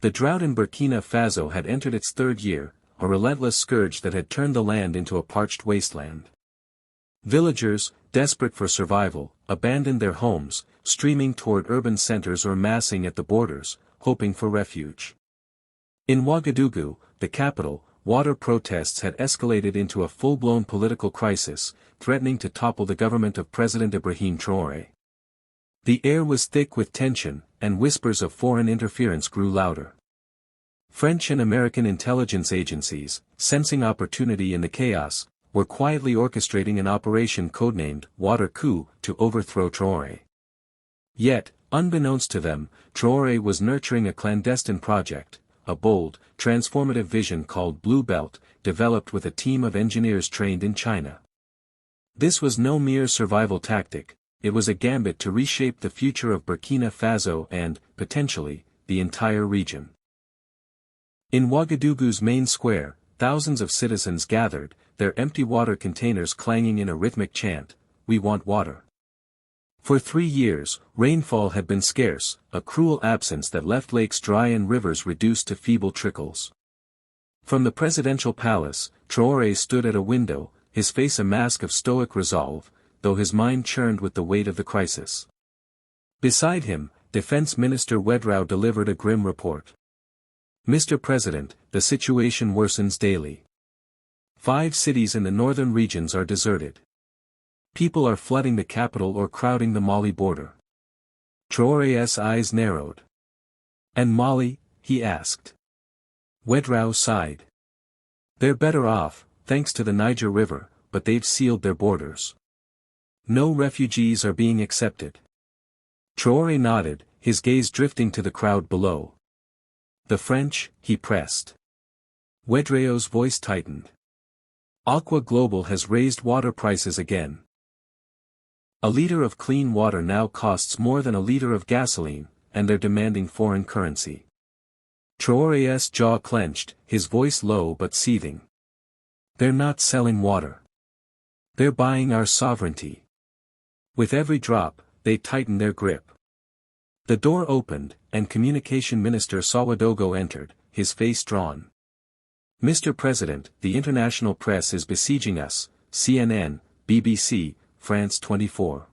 The drought in Burkina Faso had entered its third year, a relentless scourge that had turned the land into a parched wasteland. Villagers, desperate for survival, abandoned their homes, streaming toward urban centers or massing at the borders, hoping for refuge. In Ouagadougou, the capital, water protests had escalated into a full-blown political crisis, threatening to topple the government of President Ibrahim Traoré. The air was thick with tension, and whispers of foreign interference grew louder. French and American intelligence agencies, sensing opportunity in the chaos, were quietly orchestrating an operation codenamed Water Coup to overthrow Traoré. Yet, unbeknownst to them, Traoré was nurturing a clandestine project, a bold, transformative vision called Blue Belt, developed with a team of engineers trained in China. This was no mere survival tactic, it was a gambit to reshape the future of Burkina Faso and, potentially, the entire region. In Ouagadougou's main square, thousands of citizens gathered, their empty water containers clanging in a rhythmic chant, "We want water." For 3 years, rainfall had been scarce, a cruel absence that left lakes dry and rivers reduced to feeble trickles. From the presidential palace, Traoré stood at a window, his face a mask of stoic resolve, though his mind churned with the weight of the crisis. Beside him, Defense Minister Ouadraogo delivered a grim report. "Mr. President, the situation worsens daily. 5 cities in the northern regions are deserted. People are flooding the capital or crowding the Mali border." Traoré's eyes narrowed. "And Mali?" he asked. Ouadraogo sighed. "They're better off, thanks to the Niger River, but they've sealed their borders. No refugees are being accepted." Traoré nodded, his gaze drifting to the crowd below. "The French?" he pressed. Ouadraogo's voice tightened. "Aqua Global has raised water prices again. A liter of clean water now costs more than a liter of gasoline, and they're demanding foreign currency." Traoré's jaw clenched, his voice low but seething. "They're not selling water. They're buying our sovereignty." With every drop, they tightened their grip. The door opened, and Communication Minister Ouagadougou entered, his face drawn. "Mr. President, the international press is besieging us, CNN, BBC, France 24.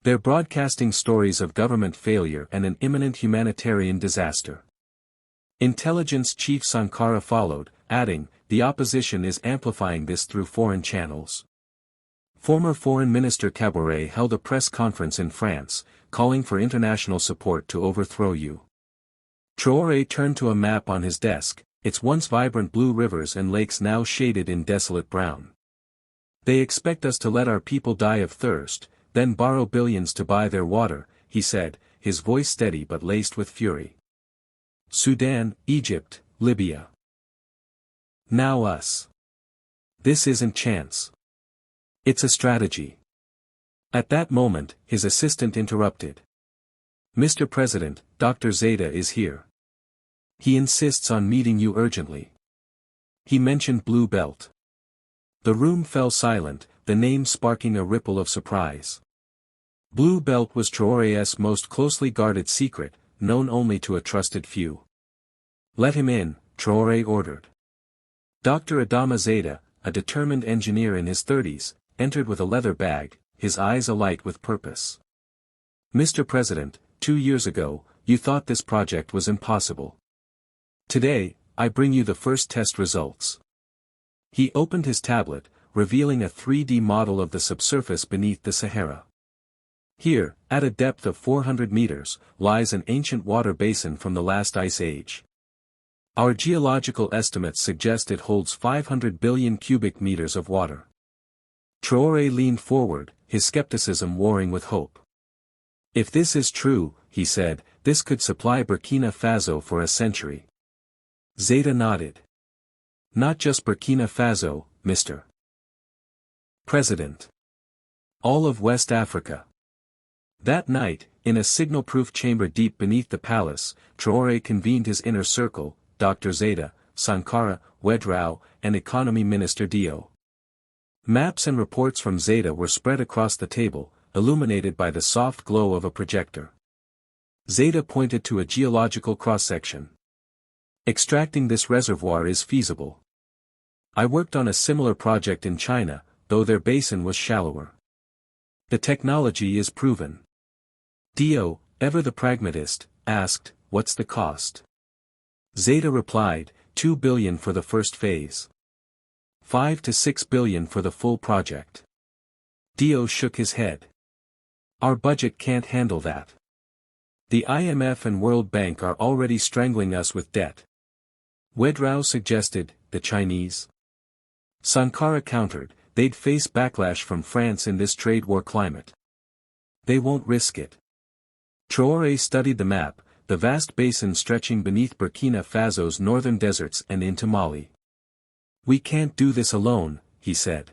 They're broadcasting stories of government failure and an imminent humanitarian disaster." Intelligence Chief Sankara followed, adding, "The opposition is amplifying this through foreign channels." Former Foreign Minister Kabore held a press conference in France, calling for international support to overthrow you. Traoré turned to a map on his desk, its once vibrant blue rivers and lakes now shaded in desolate brown. "They expect us to let our people die of thirst, then borrow billions to buy their water," he said, his voice steady but laced with fury. "Sudan, Egypt, Libya. Now us. This isn't chance. It's a strategy." At that moment, his assistant interrupted. "Mr. President, Dr. Zeta is here. He insists on meeting you urgently. He mentioned Blue Belt." The room fell silent, the name sparking a ripple of surprise. Blue Belt was Traoré's most closely guarded secret, known only to a trusted few. "Let him in," Traoré ordered. Dr. Adama Zeta, a determined engineer in his 30s, entered with a leather bag, his eyes alight with purpose. "Mr. President, 2 years ago, you thought this project was impossible. Today, I bring you the first test results." He opened his tablet, revealing a 3D model of the subsurface beneath the Sahara. "Here, at a depth of 400 meters, lies an ancient water basin from the last ice age. Our geological estimates suggest it holds 500 billion cubic meters of water." Traoré leaned forward, his skepticism warring with hope. "If this is true," he said, "this could supply Burkina Faso for a century." Zeta nodded. "Not just Burkina Faso, Mr. President. All of West Africa." That night, in a signal-proof chamber deep beneath the palace, Traoré convened his inner circle, Dr. Zeta, Sankara, Ouadraogo, and Economy Minister Dio. Maps and reports from Zeta were spread across the table, illuminated by the soft glow of a projector. Zeta pointed to a geological cross-section. Extracting this reservoir is feasible. I worked on a similar project in China, though their basin was shallower. The technology is proven. Dio, ever the pragmatist, asked, "What's the cost?" Zeta replied, $2 billion for the first phase. 5 to 6 billion for the full project. Dio shook his head. Our budget can't handle that. The IMF and World Bank are already strangling us with debt. Wedrao suggested, the Chinese. Sankara countered, they'd face backlash from France in this trade war climate. They won't risk it. Traoré studied the map, the vast basin stretching beneath Burkina Faso's northern deserts and into Mali. We can't do this alone, he said.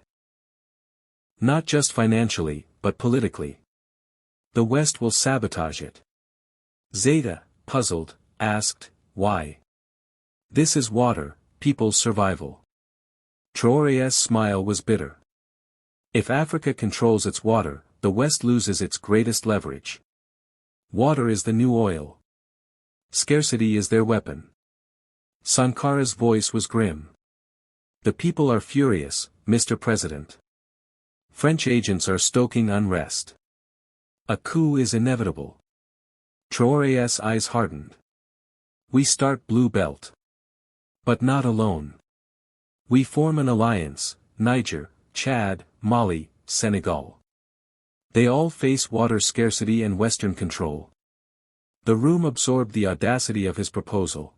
Not just financially, but politically. The West will sabotage it. Zeta, puzzled, asked, why? This is water, people's survival. Traoré's smile was bitter. If Africa controls its water, the West loses its greatest leverage. Water is the new oil. Scarcity is their weapon. Sankara's voice was grim. The people are furious, Mr. President. French agents are stoking unrest. A coup is inevitable. Traoré's eyes hardened. We start Blue Belt. But not alone. We form an alliance, Niger, Chad, Mali, Senegal. They all face water scarcity and Western control. The room absorbed the audacity of his proposal.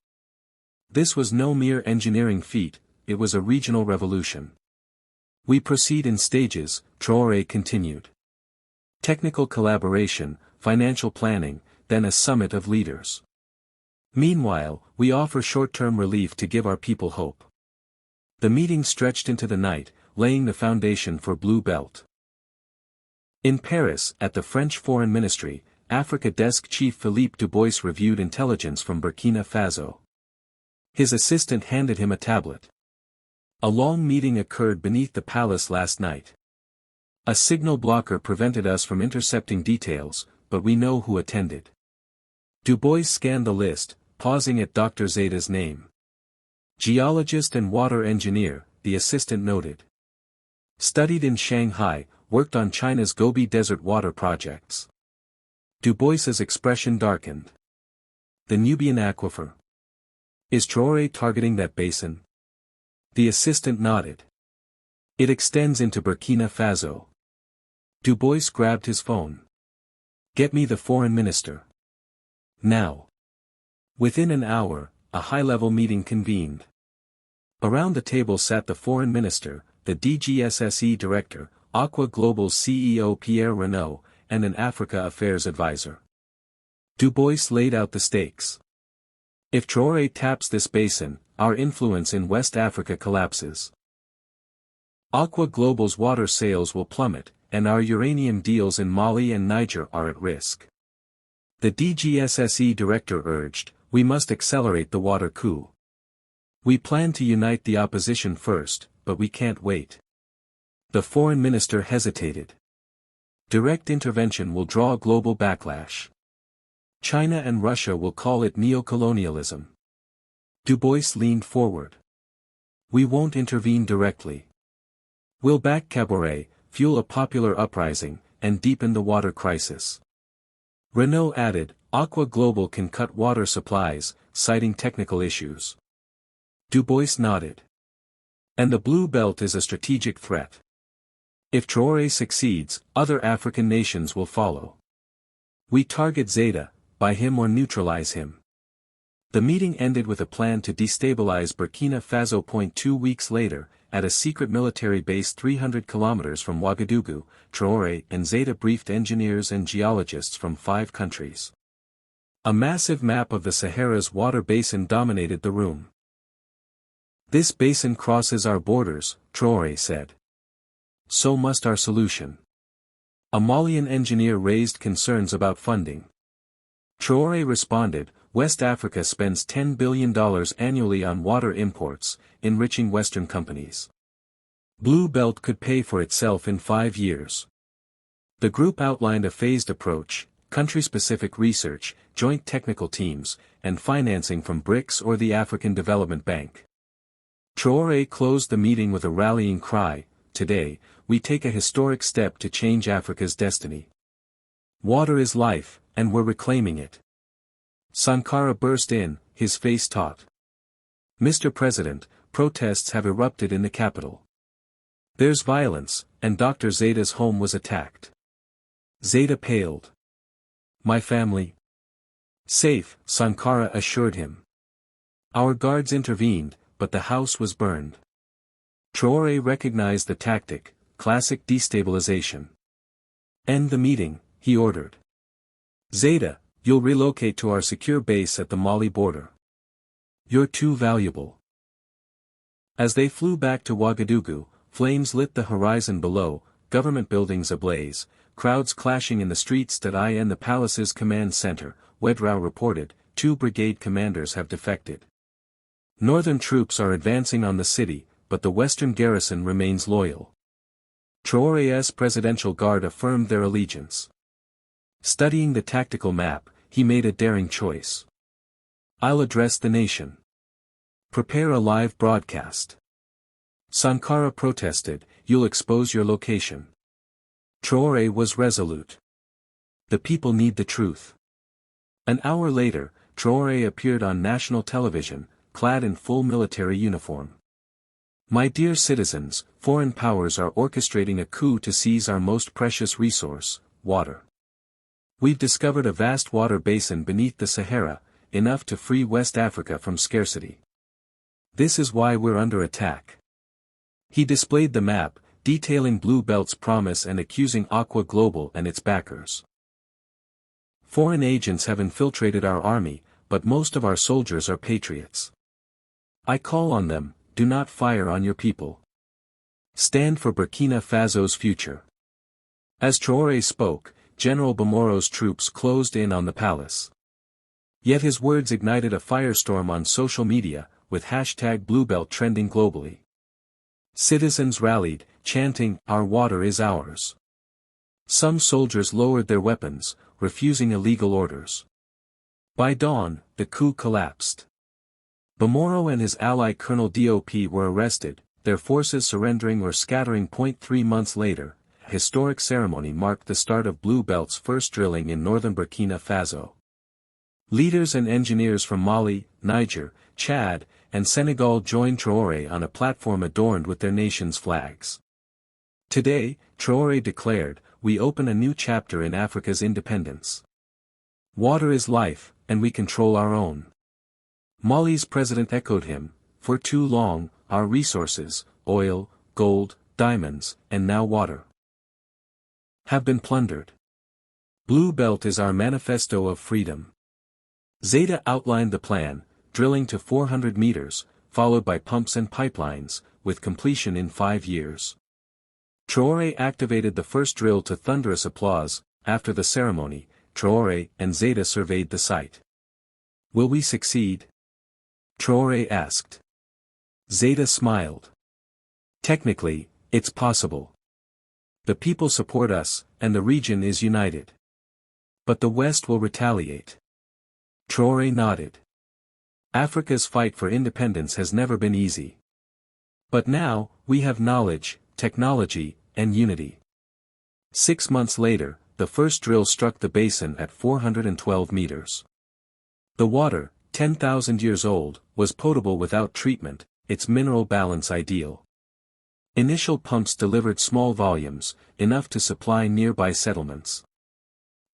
This was no mere engineering feat, it was a regional revolution. We proceed in stages, Traoré continued. Technical collaboration, financial planning, then a summit of leaders. Meanwhile, we offer short-term relief to give our people hope. The meeting stretched into the night, laying the foundation for Blue Belt. In Paris, at the French Foreign Ministry, Africa Desk Chief Philippe Dubois reviewed intelligence from Burkina Faso. His assistant handed him a tablet. A long meeting occurred beneath the palace last night. A signal blocker prevented us from intercepting details, but we know who attended. Dubois scanned the list, pausing at Dr. Zeta's name. Geologist and water engineer, the assistant noted. Studied in Shanghai, worked on China's Gobi Desert water projects. Dubois's expression darkened. The Nubian aquifer. Is Traoré targeting that basin? The assistant nodded. It extends into Burkina Faso. Dubois grabbed his phone. Get me the foreign minister. Now. Within an hour, a high-level meeting convened. Around the table sat the foreign minister, the DGSSE director, Aqua Global's CEO Pierre Renaud, and an Africa Affairs advisor. Dubois laid out the stakes. If Traoré taps this basin, our influence in West Africa collapses. Aqua Global's water sales will plummet, and our uranium deals in Mali and Niger are at risk. The DGSSE director urged, we must accelerate the water coup. We plan to unite the opposition first, but we can't wait. The foreign minister hesitated. Direct intervention will draw global backlash. China and Russia will call it neocolonialism. Dubois leaned forward. We won't intervene directly. We'll back Kaboré, fuel a popular uprising, and deepen the water crisis. Renaud added, Aqua Global can cut water supplies, citing technical issues. Dubois nodded. And the Blue Belt is a strategic threat. If Traoré succeeds, other African nations will follow. We target Zeta, buy him or neutralize him. The meeting ended with a plan to destabilize Burkina Faso. 2 weeks later, at a secret military base 300 kilometers from Ouagadougou, Traoré and Zeta briefed engineers and geologists from 5 countries. A massive map of the Sahara's water basin dominated the room. This basin crosses our borders, Traoré said. So must our solution. A Malian engineer raised concerns about funding. Traoré responded, West Africa spends $10 billion annually on water imports, enriching Western companies. Blue Belt could pay for itself in 5 years. The group outlined a phased approach, country-specific research, joint technical teams, and financing from BRICS or the African Development Bank. Traoré closed the meeting with a rallying cry: "Today, we take a historic step to change Africa's destiny. Water is life, and we're reclaiming it." Sankara burst in, his face taut. "Mr. President, protests have erupted in the capital. There's violence, and Dr. Zaida's home was attacked." Zaida paled. "My family?" "Safe," Sankara assured him. "Our guards intervened, but the house was burned." Traoré recognized the tactic, classic destabilization. "End the meeting," he ordered. "Zaida, you'll relocate to our secure base at the Mali border. You're too valuable." As they flew back to Ouagadougou, flames lit the horizon below, government buildings ablaze, crowds clashing in the streets. In the palace's command center, Ouadraogo reported, 2 brigade commanders have defected. Northern troops are advancing on the city, but the western garrison remains loyal. Traoré's presidential guard affirmed their allegiance. Studying the tactical map, he made a daring choice. "I'll address the nation. Prepare a live broadcast." Sankara protested, "You'll expose your location." Traoré was resolute. "The people need the truth." An hour later, Traoré appeared on national television, clad in full military uniform. "My dear citizens, foreign powers are orchestrating a coup to seize our most precious resource, water. We've discovered a vast water basin beneath the Sahara, enough to free West Africa from scarcity. This is why we're under attack." He displayed the map, detailing Blue Belt's promise and accusing Aqua Global and its backers. "Foreign agents have infiltrated our army, but most of our soldiers are patriots. I call on them, do not fire on your people. Stand for Burkina Faso's future." As Traoré spoke, General Bamoro's troops closed in on the palace. Yet his words ignited a firestorm on social media, with #BlueBelt trending globally. Citizens rallied, chanting, "Our water is ours." Some soldiers lowered their weapons, refusing illegal orders. By dawn, the coup collapsed. Bamoro and his ally Colonel Dop were arrested, their forces surrendering or scattering. 3 months later, a historic ceremony marked the start of Blue Belt's first drilling in northern Burkina Faso. Leaders and engineers from Mali, Niger, Chad, and Senegal joined Traoré on a platform adorned with their nation's flags. Today, Traoré declared, "We open a new chapter in Africa's independence. Water is life, and we control our own." Mali's president echoed him, "For too long, our resources, oil, gold, diamonds, and now water, have been plundered. Blue Belt is our manifesto of freedom." Zaida outlined the plan, drilling to 400 meters, followed by pumps and pipelines, with completion in 5 years. Traoré activated the first drill to thunderous applause. After the ceremony, Traoré and Zaida surveyed the site. "Will we succeed?" Traoré asked. Zaida smiled. "Technically, it's possible. The people support us, and the region is united. But the West will retaliate." Traoré nodded. "Africa's fight for independence has never been easy. But now, we have knowledge, technology, and unity." 6 months later, the first drill struck the basin at 412 meters. The water, 10,000 years old, was potable without treatment, its mineral balance ideal. Initial pumps delivered small volumes, enough to supply nearby settlements.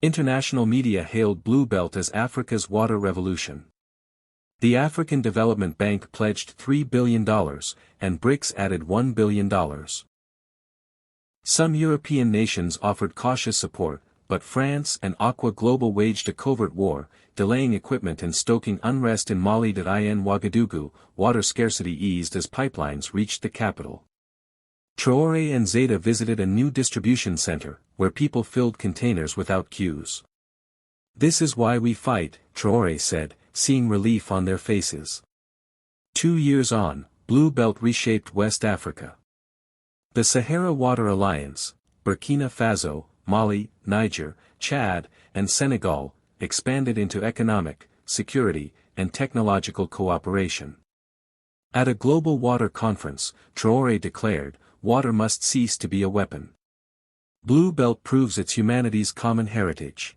International media hailed Blue Belt as Africa's water revolution. The African Development Bank pledged $3 billion, and BRICS added $1 billion. Some European nations offered cautious support, but France and Aqua Global waged a covert war, delaying equipment and stoking unrest in Mali. In Ouagadougou, water scarcity eased as pipelines reached the capital. Traoré and Zaida visited a new distribution center, where people filled containers without queues. "This is why we fight," Traoré said, seeing relief on their faces. 2 years on, Blue Belt reshaped West Africa. The Sahara Water Alliance, Burkina Faso, Mali, Niger, Chad, and Senegal, expanded into economic, security, and technological cooperation. At a global water conference, Traoré declared, "Water must cease to be a weapon." Blue Belt proves it's humanity's common heritage.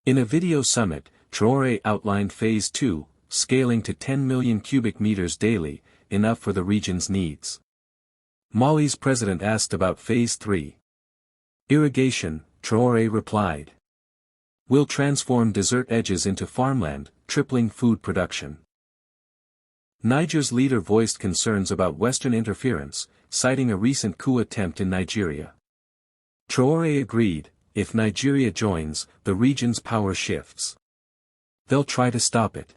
In a video summit, Traoré outlined Phase 2, scaling to 10 million cubic meters daily, enough for the region's needs. Mali's president asked about Phase 3. Irrigation, Traoré replied. "We'll transform desert edges into farmland, tripling food production." Niger's leader voiced concerns about Western interference, citing a recent coup attempt in Nigeria. Traoré agreed, if Nigeria joins, the region's power shifts. They'll try to stop it.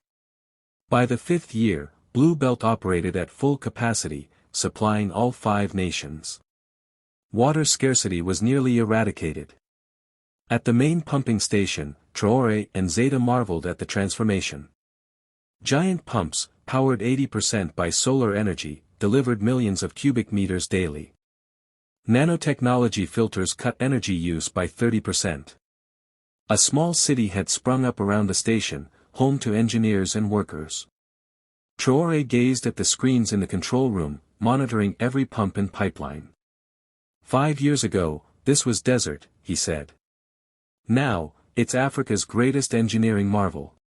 By the 5th year, Blue Belt operated at full capacity, supplying all 5 nations. Water scarcity was nearly eradicated. At the main pumping station, Traoré and Zeta marveled at the transformation. Giant pumps, powered 80% by solar energy, delivered millions of cubic meters daily. Nanotechnology filters cut energy use by 30%. A small city had sprung up around the station, home to engineers and workers. Traoré gazed at the screens in the control room, monitoring every pump and pipeline. 5 years ago, this was desert, he said. Now, it's Africa's greatest engineering marvel.